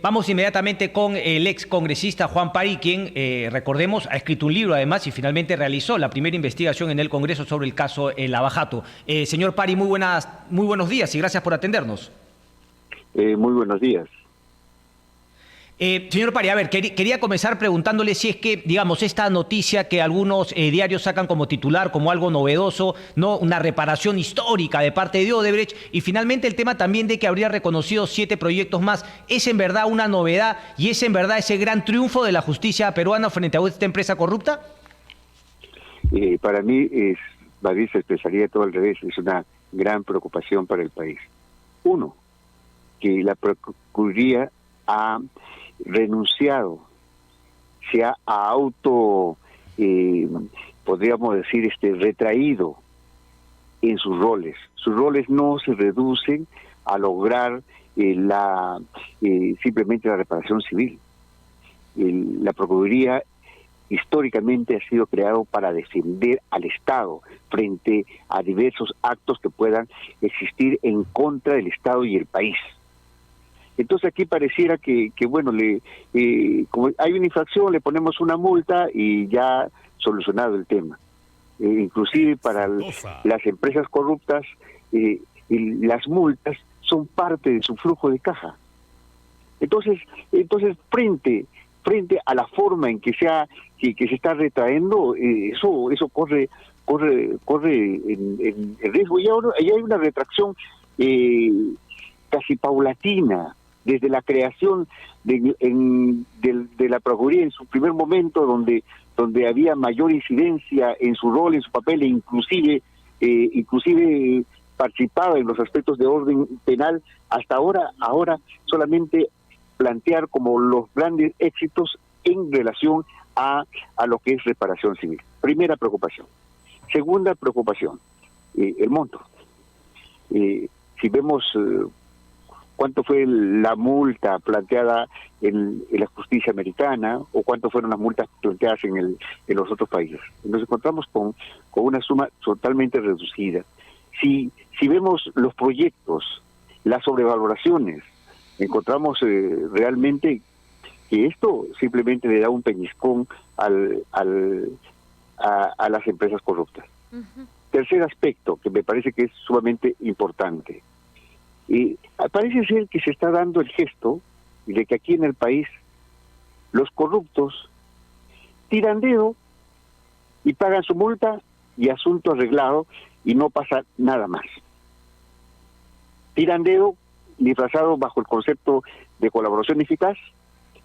Vamos inmediatamente con el ex congresista Juan Pari, quien, recordemos, ha escrito un libro además y finalmente realizó la primera investigación en el Congreso sobre el caso Lava Jato. Señor Pari, muy buenos días y gracias por atendernos. Muy buenos días. Señor Pari, a ver, quería comenzar preguntándole si es que, digamos, esta noticia que algunos diarios sacan como titular, como algo novedoso, ¿no? Una reparación histórica de parte de Odebrecht, y finalmente el tema también de que habría reconocido 7 proyectos más, ¿es en verdad una novedad y es en verdad ese gran triunfo de la justicia peruana frente a esta empresa corrupta? Para mí, David, se expresaría todo al revés, es una gran preocupación para el país. Uno, que la Procuraduría ha renunciado, se ha podríamos decir, retraído en sus roles. Sus roles no se reducen a lograr simplemente la reparación civil. La Procuraduría históricamente ha sido creado para defender al Estado frente a diversos actos que puedan existir en contra del Estado y el país. Entonces aquí pareciera que bueno, como hay una infracción, le ponemos una multa y ya solucionado el tema. Inclusive para las empresas corruptas, las multas son parte de su flujo de caja. Entonces frente a la forma en que se está retraendo, eso corre en riesgo. Y ahora hay una retracción casi paulatina, desde la creación de la Procuraduría en su primer momento, donde había mayor incidencia en su rol, en su papel, e inclusive participaba en los aspectos de orden penal, hasta ahora solamente plantear como los grandes éxitos en relación a lo que es reparación civil. Primera preocupación. Segunda preocupación, el monto. Si vemos cuánto fue la multa planteada en la justicia americana o cuánto fueron las multas planteadas en los otros países. Nos encontramos con una suma totalmente reducida. Si vemos los proyectos, las sobrevaloraciones, encontramos realmente que esto simplemente le da un peñiscón a las empresas corruptas. Uh-huh. Tercer aspecto, que me parece que es sumamente importante. Parece ser que se está dando el gesto de que aquí en el país los corruptos tiran dedo y pagan su multa y asunto arreglado y no pasa nada más. Tiran dedo disfrazado bajo el concepto de colaboración eficaz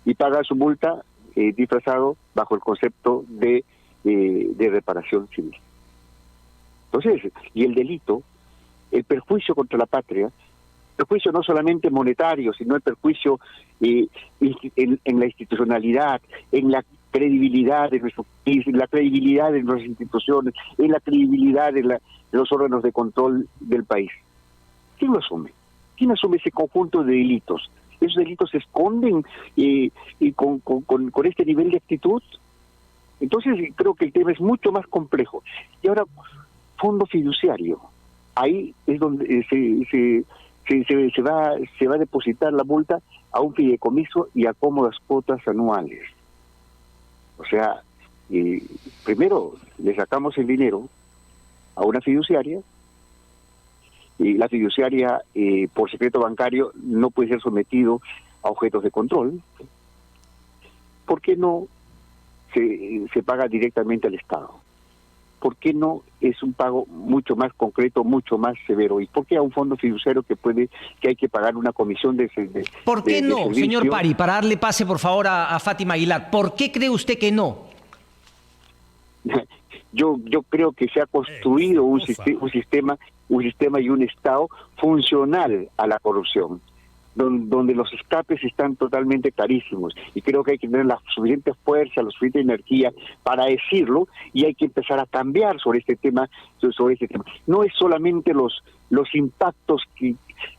y pagan su multa disfrazado bajo el concepto de reparación civil. Entonces, y el delito, el perjuicio contra la patria, perjuicio no solamente monetario, sino el perjuicio en la institucionalidad, en la credibilidad de nuestro país, en la credibilidad de nuestras instituciones, en la credibilidad de los órganos de control del país. ¿Quién lo asume? ¿Quién asume ese conjunto de delitos? ¿Esos delitos se esconden con este nivel de actitud? Entonces creo que el tema es mucho más complejo. Y ahora, fondo fiduciario. Ahí es donde se va a depositar la multa a un fideicomiso y a cómodas cuotas anuales. O sea, primero le sacamos el dinero a una fiduciaria, y la fiduciaria por secreto bancario no puede ser sometido a objetos de control. ¿Por qué no se paga directamente al Estado? ¿Por qué no es un pago mucho más concreto, mucho más severo? ¿Y por qué a un fondo fiduciario que hay que pagar una comisión de ¿Por qué no, servicio? señor Pari? Para darle pase, por favor, a Fátima Aguilar. ¿Por qué cree usted que no? Yo creo que se ha construido un sistema y un Estado funcional a la corrupción, donde los escapes están totalmente clarísimos, y creo que hay que tener la suficiente fuerza, la suficiente energía para decirlo, y hay que empezar a cambiar sobre este tema. No es solamente los impactos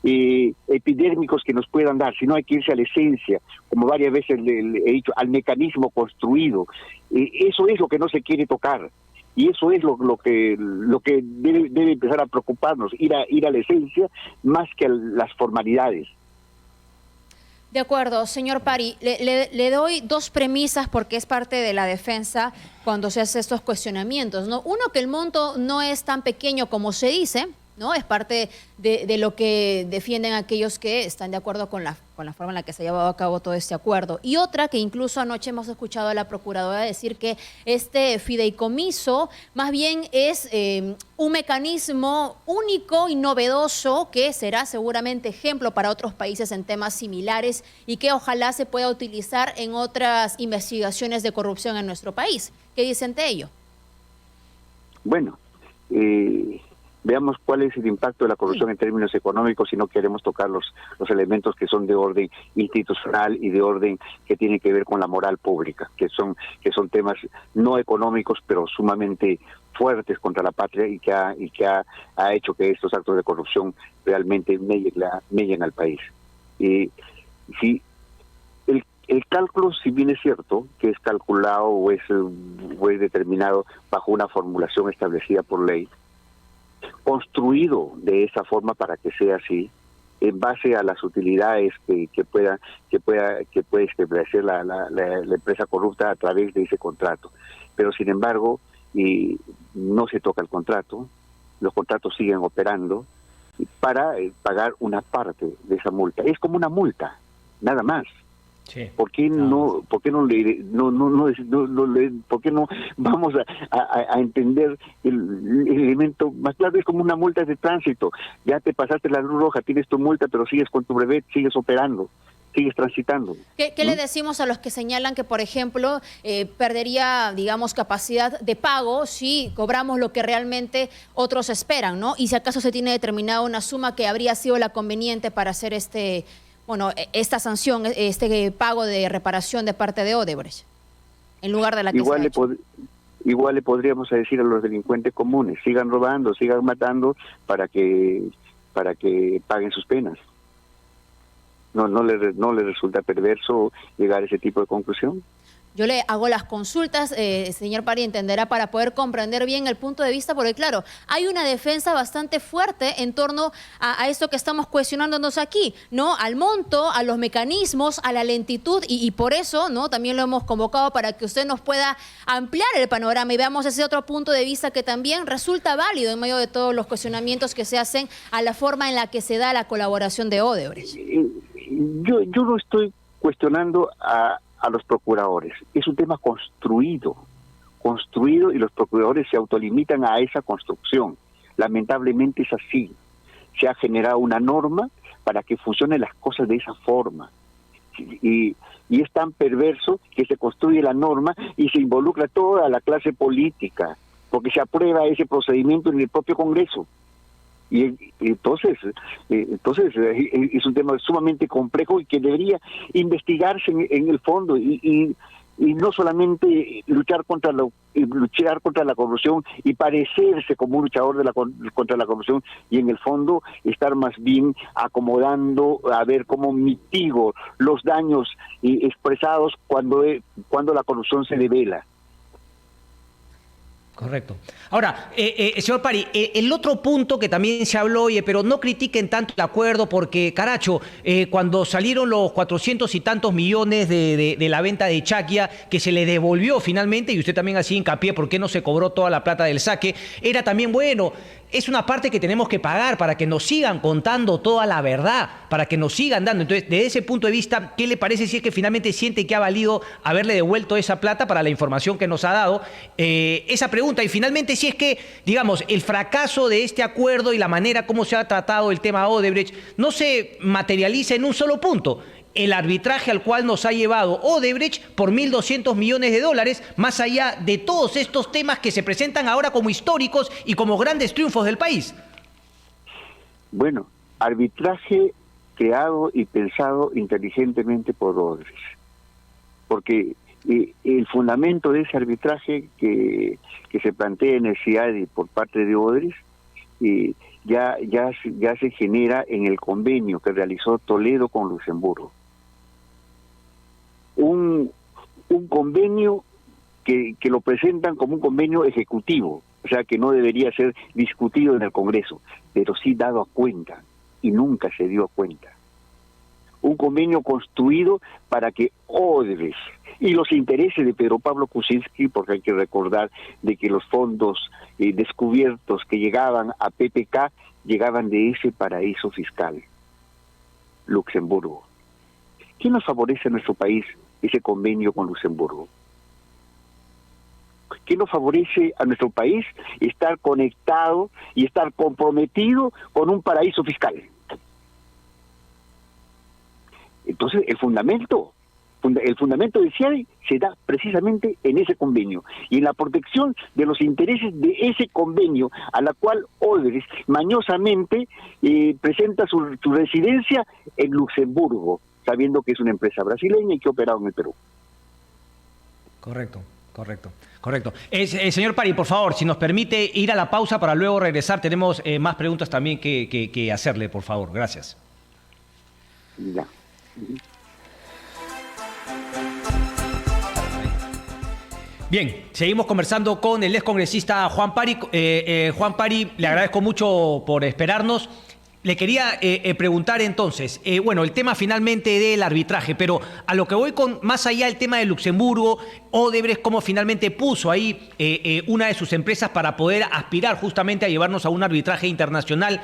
epidérmicos que nos puedan dar, sino hay que irse a la esencia, como varias veces le he dicho, al mecanismo construido. Eso es lo que no se quiere tocar. Y eso es lo que debe empezar a preocuparnos, ir a la esencia más que a las formalidades. De acuerdo, señor Pari. Le doy dos premisas porque es parte de la defensa cuando se hace estos cuestionamientos, ¿no? Uno, que el monto no es tan pequeño como se dice, ¿no? Es parte de lo que defienden aquellos que están de acuerdo con la forma en la que se ha llevado a cabo todo este acuerdo. Y otra, que incluso anoche hemos escuchado a la procuradora decir que este fideicomiso más bien es un mecanismo único y novedoso que será seguramente ejemplo para otros países en temas similares y que ojalá se pueda utilizar en otras investigaciones de corrupción en nuestro país. ¿Qué dicen de ello? Bueno, veamos cuál es el impacto de la corrupción en términos económicos si no queremos tocar los elementos que son de orden institucional y de orden que tienen que ver con la moral pública, que son temas no económicos pero sumamente fuertes contra la patria y que ha hecho que estos actos de corrupción realmente mellen al país. Si el cálculo, si bien es cierto que es calculado o es determinado bajo una formulación establecida por ley, construido de esa forma para que sea así, en base a las utilidades que puede establecer la empresa corrupta a través de ese contrato. Pero sin embargo, no se toca el contrato, los contratos siguen operando para pagar una parte de esa multa. Es como una multa, nada más. Sí. ¿Por qué no vamos a entender el elemento más claro? Es como una multa de tránsito. Ya te pasaste la luz roja, tienes tu multa, pero sigues con tu brevet, sigues operando, sigues transitando. ¿Qué le decimos a los que señalan que, por ejemplo, perdería, digamos, capacidad de pago si cobramos lo que realmente otros esperan, ¿no? Y si acaso se tiene determinada una suma que habría sido la conveniente para hacer esta sanción, este pago de reparación de parte de Odebrecht, en lugar de la que igual le podríamos decir a los delincuentes comunes, sigan robando, sigan matando para que paguen sus penas. ¿No le resulta perverso llegar a ese tipo de conclusión? Yo le hago las consultas, señor Pari, entenderá, para poder comprender bien el punto de vista, porque claro, hay una defensa bastante fuerte en torno a esto que estamos cuestionándonos aquí, ¿no? Al monto, a los mecanismos, a la lentitud, y por eso, ¿no? También lo hemos convocado para que usted nos pueda ampliar el panorama y veamos ese otro punto de vista que también resulta válido en medio de todos los cuestionamientos que se hacen a la forma en la que se da la colaboración de Odebrecht. Yo no estoy cuestionando a los procuradores. Es un tema construido y los procuradores se autolimitan a esa construcción. Lamentablemente es así. Se ha generado una norma para que funcionen las cosas de esa forma. Y es tan perverso que se construye la norma y se involucra toda la clase política, porque se aprueba ese procedimiento en el propio Congreso. Y entonces es un tema sumamente complejo y que debería investigarse en el fondo y no solamente luchar contra la corrupción y parecerse como un luchador contra la corrupción, y en el fondo estar más bien acomodando a ver cómo mitigo los daños expresados cuando la corrupción se devela. Correcto. Ahora, señor Pari, el otro punto que también se habló, pero no critiquen tanto el acuerdo porque, caracho, cuando salieron los 400 y tantos millones de la venta de Chaquia, que se le devolvió finalmente, y usted también hacía hincapié por qué no se cobró toda la plata del saque, era también bueno. Es una parte que tenemos que pagar para que nos sigan contando toda la verdad, para que nos sigan dando. Entonces, desde ese punto de vista, ¿qué le parece si es que finalmente siente que ha valido haberle devuelto esa plata para la información que nos ha dado? Esa pregunta. Y finalmente, si es que, digamos, el fracaso de este acuerdo y la manera como se ha tratado el tema Odebrecht no se materializa en un solo punto: el arbitraje al cual nos ha llevado Odebrecht por 1.200 millones de dólares, más allá de todos estos temas que se presentan ahora como históricos y como grandes triunfos del país. Bueno, arbitraje creado y pensado inteligentemente por Odebrecht, porque el fundamento de ese arbitraje que se plantea en el CIADI por parte de Odebrecht ya se genera en el convenio que realizó Toledo con Luxemburgo. Un convenio que lo presentan como un convenio ejecutivo, o sea que no debería ser discutido en el Congreso, pero sí dado a cuenta, y nunca se dio a cuenta. un convenio construido para que Odebrecht y los intereses de Pedro Pablo Kuczynski, porque hay que recordar de que los fondos descubiertos que llegaban a PPK llegaban de ese paraíso fiscal, Luxemburgo. ¿Qué nos favorece a nuestro país ese convenio con Luxemburgo? ¿Qué nos favorece a nuestro país estar conectado y estar comprometido con un paraíso fiscal? Entonces, el fundamento del CIADE se da precisamente en ese convenio y en la protección de los intereses de ese convenio, a la cual Odebrecht mañosamente presenta su residencia en Luxemburgo, sabiendo que es una empresa brasileña y que ha operado en el Perú. Correcto. Señor Pari, por favor, si nos permite ir a la pausa para luego regresar, tenemos más preguntas también que hacerle, por favor. Gracias. Ya. Bien, seguimos conversando con el excongresista Juan Pari. Juan Pari, le agradezco mucho por esperarnos. Le quería preguntar entonces, bueno, el tema finalmente del arbitraje, pero a lo que voy con más allá del tema de Luxemburgo, Odebrecht, cómo finalmente puso ahí una de sus empresas para poder aspirar justamente a llevarnos a un arbitraje internacional.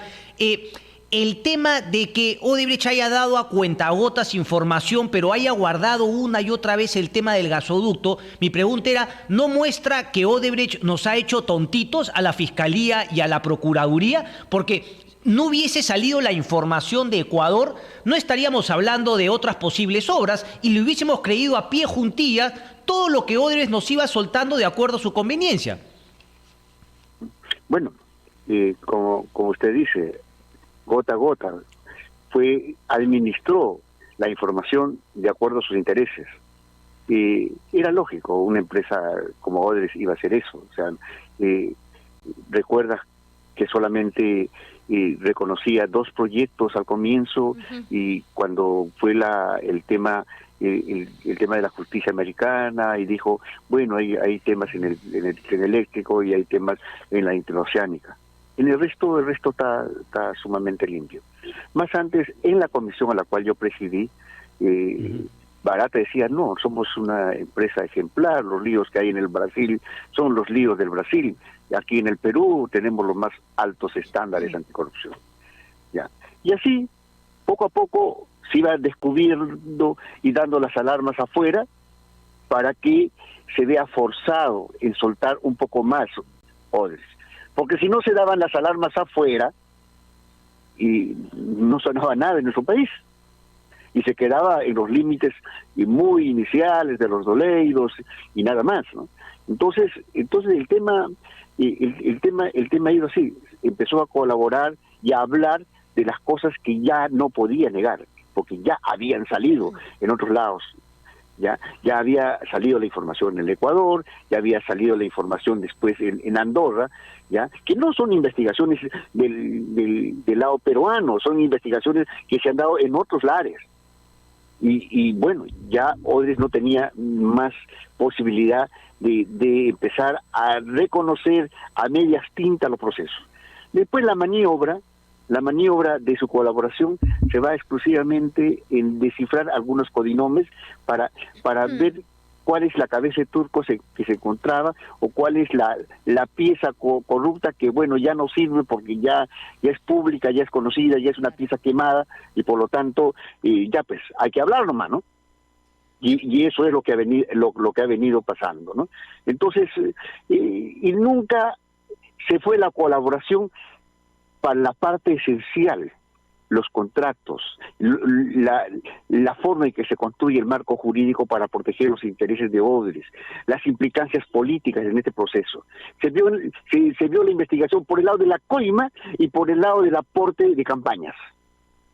El tema de que Odebrecht haya dado a cuentagotas información, pero haya guardado una y otra vez el tema del gasoducto, mi pregunta era, ¿no muestra que Odebrecht nos ha hecho tontitos a la Fiscalía y a la Procuraduría? Porque no hubiese salido la información de Ecuador, no estaríamos hablando de otras posibles obras y le hubiésemos creído a pie juntillas todo lo que Odebrecht nos iba soltando de acuerdo a su conveniencia. Bueno, como usted dice, gota a gota, administró la información de acuerdo a sus intereses. Era lógico, una empresa como Odebrecht iba a hacer eso. O sea, recuerdas que solamente reconocía 2 proyectos al comienzo, y cuando fue el tema de la justicia americana, y dijo, bueno, hay temas en el tren eléctrico y hay temas en la interoceánica. En el resto está sumamente limpio. Más antes, en la comisión a la cual yo presidí, Barata decía, no, somos una empresa ejemplar, los líos que hay en el Brasil son los líos del Brasil, y aquí en el Perú tenemos los más altos estándares anticorrupción. ¿Ya? Y así, poco a poco, se iba descubriendo y dando las alarmas afuera para que se vea forzado en soltar un poco más Odebrecht. Porque si no se daban las alarmas afuera, y no sonaba nada en nuestro país, y se quedaba en los límites muy iniciales de los doleidos y nada más, ¿no? Entonces el tema ha ido así, empezó a colaborar y a hablar de las cosas que ya no podía negar, porque ya habían salido en otros lados. Ya había salido la información en el Ecuador, ya había salido la información después en Andorra, ya que no son investigaciones del lado peruano, son investigaciones que se han dado en otros lares. Y bueno, ya Odebrecht no tenía más posibilidad de empezar a reconocer a medias tintas los procesos. Después la maniobra de su colaboración se va exclusivamente en descifrar algunos codinomes para ver cuál es la cabeza de turco que se encontraba, o cuál es la pieza corrupta que, bueno, ya no sirve porque ya es pública, ya es conocida, ya es una pieza quemada, y por lo tanto, ya pues, hay que hablar nomás, ¿no? Y eso es lo que ha venido pasando, ¿no? Entonces, y nunca se fue la colaboración para la parte esencial, los contratos, la forma en que se construye el marco jurídico para proteger los intereses de Odebrecht, las implicancias políticas en este proceso. Se vio la investigación por el lado de la coima y por el lado del aporte de campañas.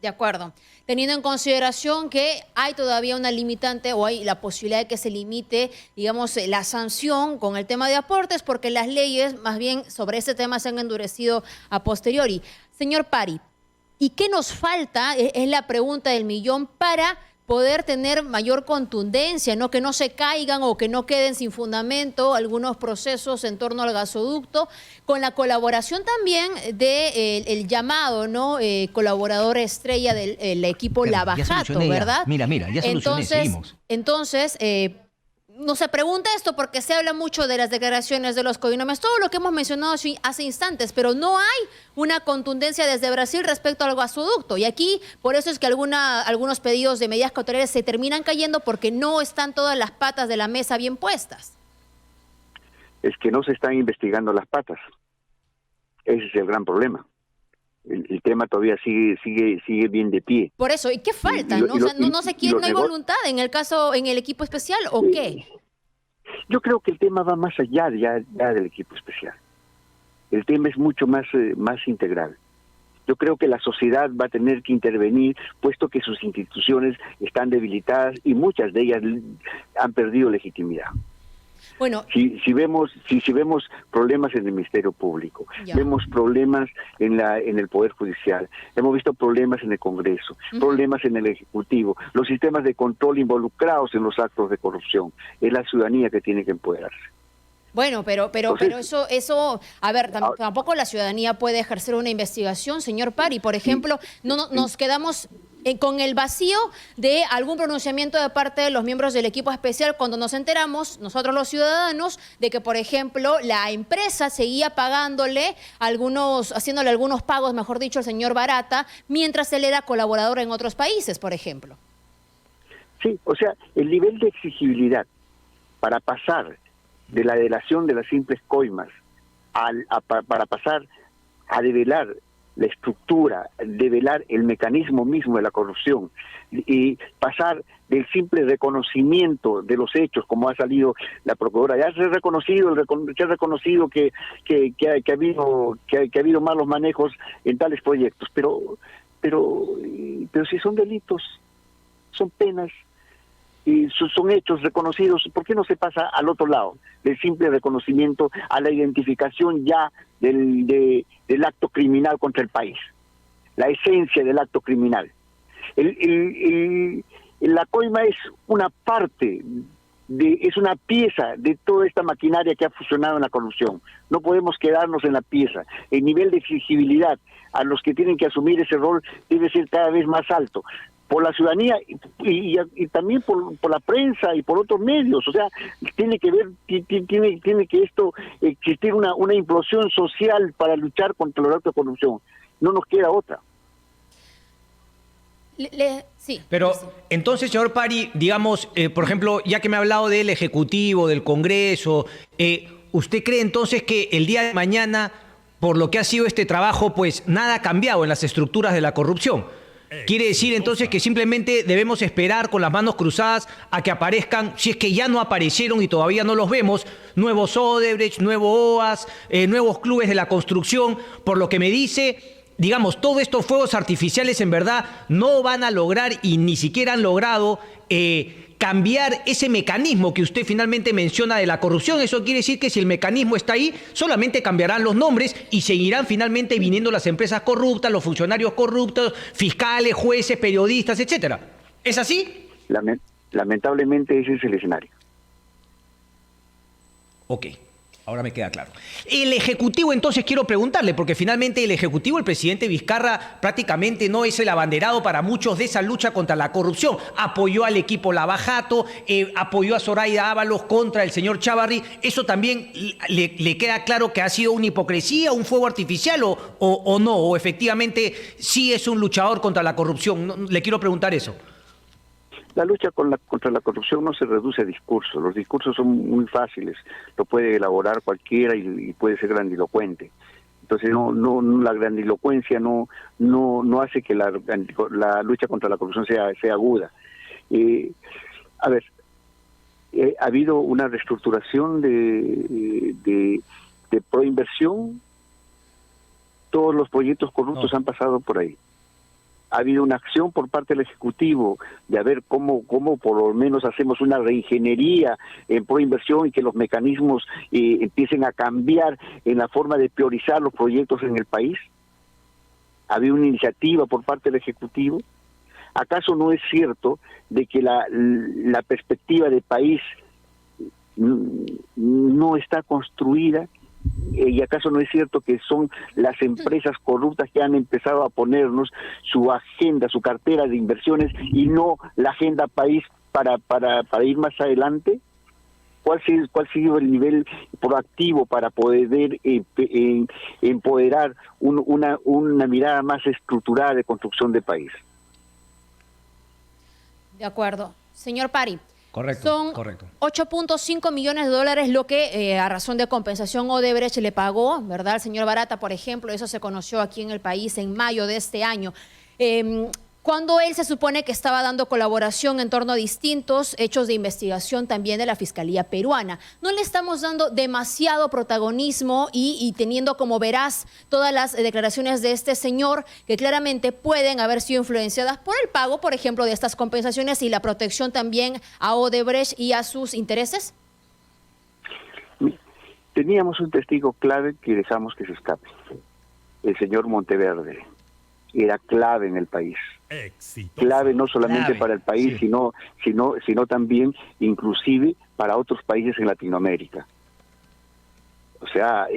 De acuerdo. Teniendo en consideración que hay todavía una limitante, o hay la posibilidad de que se limite, digamos, la sanción con el tema de aportes, porque las leyes más bien sobre ese tema se han endurecido a posteriori. Señor Pari, ¿y qué nos falta? Es la pregunta del millón para poder tener mayor contundencia, ¿no? Que no se caigan o que no queden sin fundamento algunos procesos en torno al gasoducto, con la colaboración también de el llamado, ¿no? Colaborador estrella del equipo Ya Lavajato, solucioné ya. ¿verdad? Mira, ya solucioné, seguimos. Entonces, no se pregunta esto porque se habla mucho de las declaraciones de los codinomes, todo lo que hemos mencionado hace instantes, pero no hay una contundencia desde Brasil respecto al gasoducto. Y aquí, por eso es que algunos pedidos de medidas cautelares se terminan cayendo porque no están todas las patas de la mesa bien puestas. Es que no se están investigando las patas. Ese es el gran problema. El tema todavía sigue bien de pie. Por eso, ¿y qué falta? ¿No? O sea, no se quiere, no hay voluntad en el caso, en el equipo especial, ¿o qué? Yo creo que el tema va más allá ya del equipo especial. El tema es mucho más integral. Yo creo que la sociedad va a tener que intervenir, puesto que sus instituciones están debilitadas y muchas de ellas han perdido legitimidad. Bueno, si vemos problemas en el Ministerio Público, vemos problemas en el Poder Judicial, hemos visto problemas en el Congreso, problemas en el Ejecutivo, los sistemas de control involucrados en los actos de corrupción. Es la ciudadanía que tiene que empoderarse. Bueno, pero eso, a ver, tampoco la ciudadanía puede ejercer una investigación, señor Pari. Por ejemplo, nos quedamos con el vacío de algún pronunciamiento de parte de los miembros del equipo especial cuando nos enteramos, nosotros los ciudadanos, de que, por ejemplo, la empresa seguía pagándole haciéndole algunos pagos, mejor dicho, al señor Barata, mientras él era colaborador en otros países, por ejemplo. Sí, o sea, el nivel de exigibilidad para pasar de la delación de las simples coimas para pasar a develar la estructura, develar el mecanismo mismo de la corrupción y pasar del simple reconocimiento de los hechos, como ha salido la procuradora. Ya se ha reconocido que ha habido malos manejos en tales proyectos, pero si son delitos, son penas y son hechos reconocidos, ¿por qué no se pasa al otro lado del simple reconocimiento a la identificación ya del acto criminal contra el país, la esencia del acto criminal? La coima es una parte, es una pieza de toda esta maquinaria que ha funcionado en la corrupción. No podemos quedarnos en la pieza. El nivel de exigibilidad a los que tienen que asumir ese rol debe ser cada vez más alto, por la ciudadanía y también por la prensa y por otros medios. O sea, tiene que existir una implosión social para luchar contra los actos de corrupción. No nos queda otra. Sí. Pero sí. entonces, señor Pari, digamos, por ejemplo, ya que me ha hablado del Ejecutivo, del Congreso, ¿usted cree entonces que el día de mañana, por lo que ha sido este trabajo, pues nada ha cambiado en las estructuras de la corrupción? ¿Quiere decir entonces que simplemente debemos esperar con las manos cruzadas a que aparezcan, si es que ya no aparecieron y todavía no los vemos, nuevos Odebrecht, nuevos OAS, nuevos clubes de la construcción? Por lo que me dice, digamos, todos estos fuegos artificiales en verdad no van a lograr y ni siquiera han logrado cambiar ese mecanismo que usted finalmente menciona de la corrupción. Eso quiere decir que si el mecanismo está ahí, solamente cambiarán los nombres y seguirán finalmente viniendo las empresas corruptas, los funcionarios corruptos, fiscales, jueces, periodistas, etcétera. ¿Es así? Lamentablemente ese es el escenario. Ok. Ahora me queda claro. El Ejecutivo, entonces, quiero preguntarle, porque finalmente el Ejecutivo, el presidente Vizcarra, prácticamente no es el abanderado para muchos de esa lucha contra la corrupción. Apoyó al equipo Lavajato, apoyó a Zoraida Ábalos contra el señor Chávarri. ¿Eso también le queda claro que ha sido una hipocresía, un fuego artificial o no? ¿O efectivamente sí es un luchador contra la corrupción? Le quiero preguntar eso. La lucha contra la corrupción no se reduce a discursos. Los discursos son muy fáciles, lo puede elaborar cualquiera y puede ser grandilocuente. Entonces la grandilocuencia no hace que la lucha contra la corrupción sea aguda. Ha habido una reestructuración de proinversión. Todos los proyectos corruptos han pasado por ahí. Ha habido una acción por parte del Ejecutivo de a ver cómo por lo menos hacemos una reingeniería en proinversión y que los mecanismos empiecen a cambiar en la forma de priorizar los proyectos en el país. Ha habido una iniciativa por parte del Ejecutivo. ¿Acaso no es cierto de que la perspectiva de país no está construida? ¿Y acaso no es cierto que son las empresas corruptas que han empezado a ponernos su agenda, su cartera de inversiones y no la agenda país para ir más adelante? ¿Cuál ha sido el nivel proactivo para poder empoderar una mirada más estructurada de construcción de país? De acuerdo. Señor Pari. Correcto, Son correcto. 8.5 millones de dólares lo que a razón de compensación Odebrecht le pagó, ¿verdad? Al señor Barata, por ejemplo, eso se conoció aquí en el país en mayo de este año. Cuando él se supone que estaba dando colaboración en torno a distintos hechos de investigación también de la Fiscalía peruana. No le estamos dando demasiado protagonismo y teniendo como veraz todas las declaraciones de este señor que claramente pueden haber sido influenciadas por el pago, por ejemplo, de estas compensaciones y la protección también a Odebrecht y a sus intereses. Teníamos un testigo clave que dejamos que se escape, el señor Monteverde. Era clave en el país. Exitoso. Clave no solamente para el país, sí, sino también, inclusive, para otros países en Latinoamérica. O sea,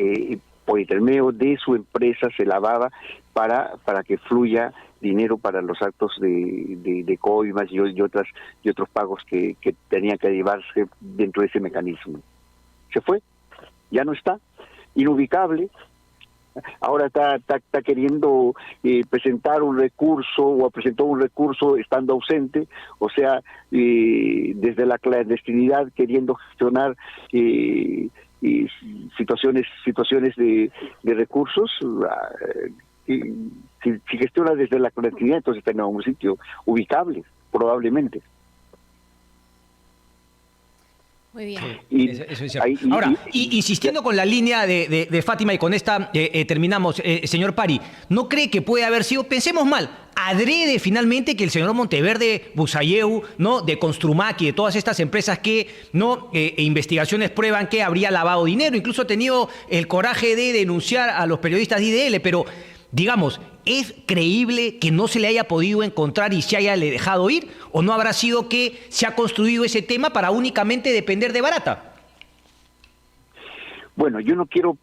por intermedio de su empresa se lavaba para que fluya dinero para los actos de coimas y otros pagos que tenían que llevarse dentro de ese mecanismo. Se fue, ya no está, inubicable. Ahora está queriendo presentar un recurso o presentó un recurso estando ausente, o sea, desde la clandestinidad queriendo gestionar situaciones de recursos. Si gestiona desde la clandestinidad, entonces está en un sitio ubicable, probablemente. Muy bien. Eso es cierto. Ahora, insistiendo con la línea de Fátima y con esta terminamos, señor Pari, ¿no cree que puede haber sido, pensemos mal, adrede finalmente que el señor Monteverde Busalleu, ¿no?, de Construmac y de todas estas empresas que investigaciones prueban que habría lavado dinero, incluso ha tenido el coraje de denunciar a los periodistas de IDL, pero digamos, ¿es creíble que no se le haya podido encontrar y se haya dejado ir? ¿O no habrá sido que se ha construido ese tema para únicamente depender de Barata? Bueno, yo no quiero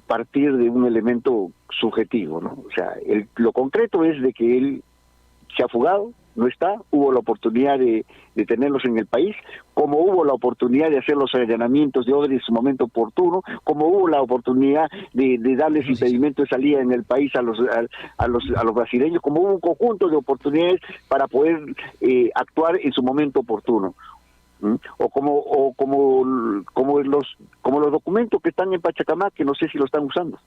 partir de un elemento subjetivo, ¿no? O sea, lo concreto es de que él se ha fugado, no está, hubo la oportunidad de tenerlos en el país, como hubo la oportunidad de hacer los allanamientos de Odebrecht en su momento oportuno, como hubo la oportunidad de darles impedimento de salida en el país a los brasileños, como hubo un conjunto de oportunidades para poder actuar en su momento oportuno. O como los documentos que están en Pachacamac, que no sé si lo están usando.